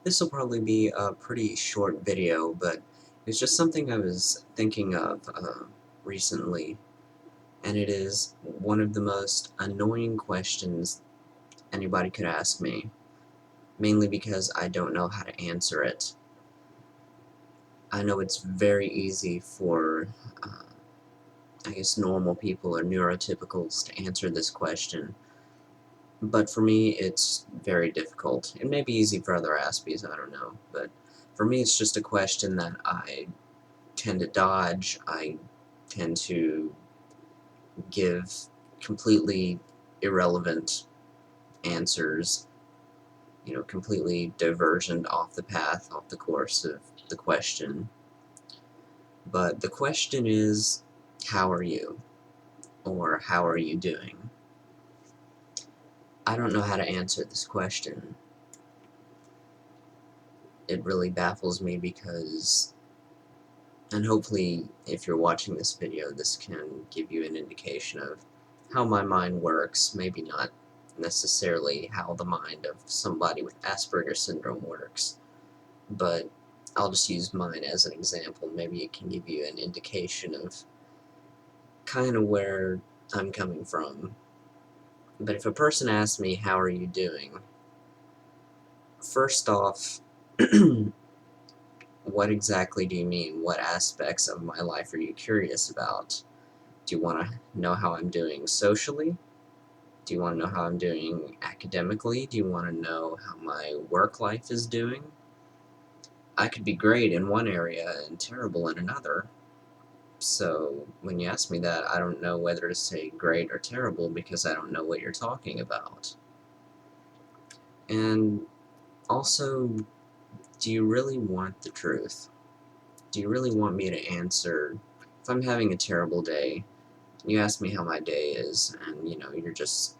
This will probably be a pretty short video, but it's just something I was thinking of recently, and it is one of the most annoying questions anybody could ask me, mainly because I don't know how to answer it. I know it's very easy for, I guess, normal people or neurotypicals to answer this question, but for me it's very difficult. It may be easy for other Aspies, I don't know, but for me it's just a question that I tend to dodge. I tend to give completely irrelevant answers, completely divergent off the path, off the course of the question. But the question is, how are you? Or how are you doing? I don't know how to answer this question. It really baffles me because, and hopefully if you're watching this video, this can give you an indication of how my mind works, maybe not necessarily how the mind of somebody with Asperger syndrome works, but I'll just use mine as an example. Maybe it can give you an indication of kind of where I'm coming from. But if a person asks me, how are you doing? First off, what exactly do you mean? What aspects of my life are you curious about? Do you want to know how I'm doing socially? Do you want to know how I'm doing academically? Do you want to know how my work life is doing? I could be great in one area and terrible in another. So when you ask me that, I don't know whether to say great or terrible because I don't know what you're talking about. And also, do you really want the truth? Do you really want me to answer? If I'm having a terrible day, you ask me how my day is, and you're just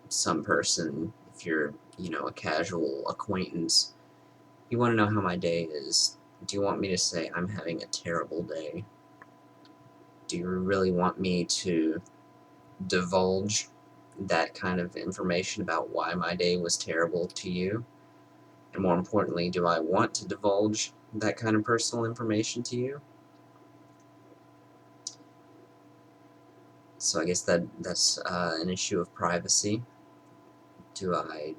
some person, if you're, a casual acquaintance, you want to know how my day is. Do you want me to say I'm having a terrible day? Do you really want me to divulge that kind of information about why my day was terrible to you? And more importantly, do I want to divulge that kind of personal information to you? So I guess that's an issue of privacy. Do I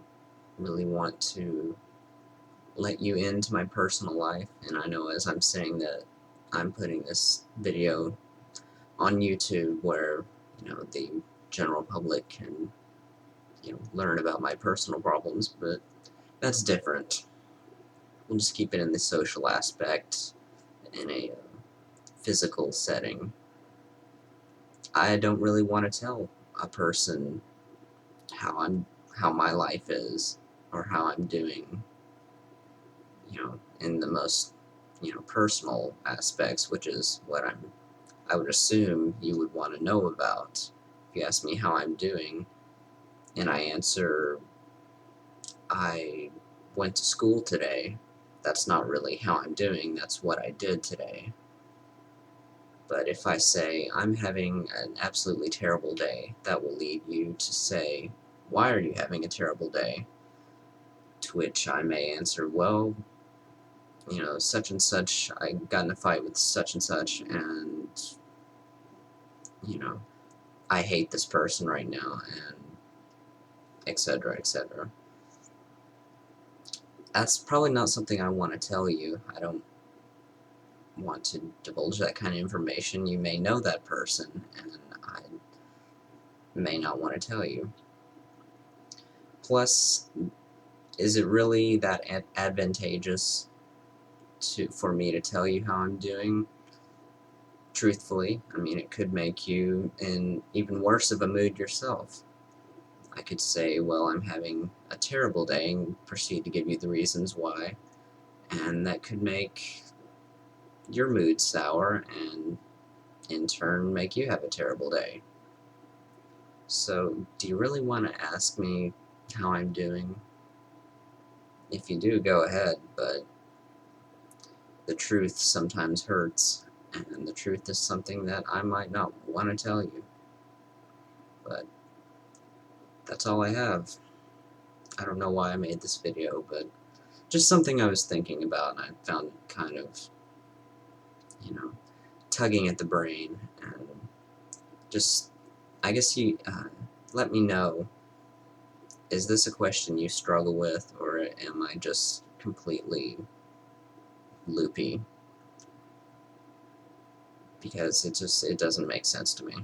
really want to let you into my personal life? And I know as I'm saying that, I'm putting this video on YouTube where, the general public can, learn about my personal problems, but that's different. We'll just keep it in the social aspect, in a physical setting. I don't really want to tell a person how my life is or how I'm doing, in the most, personal aspects, which is what I would assume you would want to know about. If you ask me how I'm doing, and I answer, I went to school today, that's not really how I'm doing, that's what I did today. But if I say, I'm having an absolutely terrible day, that will lead you to say, why are you having a terrible day? To which I may answer, well, such and such, I got in a fight with such and such, and, you know, I hate this person right now, and etc., etc. That's probably not something I want to tell you. I don't want to divulge that kind of information. You may know that person, and I may not want to tell you. Plus, is it really that advantageous for me to tell you how I'm doing? Truthfully, I mean, it could make you in even worse of a mood yourself. I could say, well, I'm having a terrible day, and proceed to give you the reasons why, and that could make your mood sour, and in turn make you have a terrible day. So, do you really want to ask me how I'm doing? If you do, go ahead, but the truth sometimes hurts, and the truth is something that I might not want to tell you. But that's all I have. I don't know why I made this video, but just something I was thinking about, and I found kind of, you know, tugging at the brain, and just, I guess you, let me know, is this a question you struggle with, or am I just completely loopy? Because it doesn't make sense to me.